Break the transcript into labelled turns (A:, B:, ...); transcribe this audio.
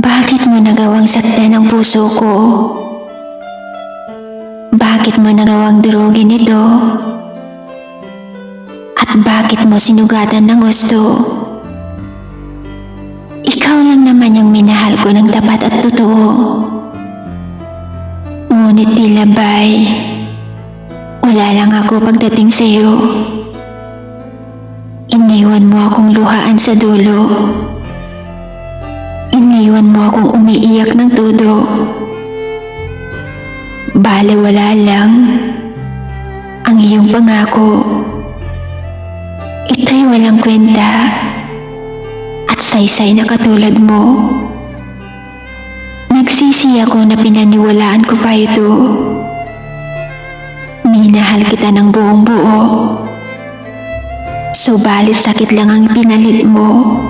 A: Bakit mo nagawang saktan ang puso ko? Bakit mo nagawang durugin ito? At bakit mo sinugatan ng gusto? Ikaw lang naman yung minahal ko ng tapat at totoo. Ngunit tila ba'y wala lang ako pagdating sa'yo. Iniwan mo akong luhaan sa dulo. Iniwan mo akong umiiyak ng todo. Balewala lang ang iyong pangako. Ito'y walang kwenta at saysay na katulad mo. Nagsisi ako na pinaniwalaan ko pa ito. Minahal kita ng buong buo. Subalit sakit lang ang pinalit mo.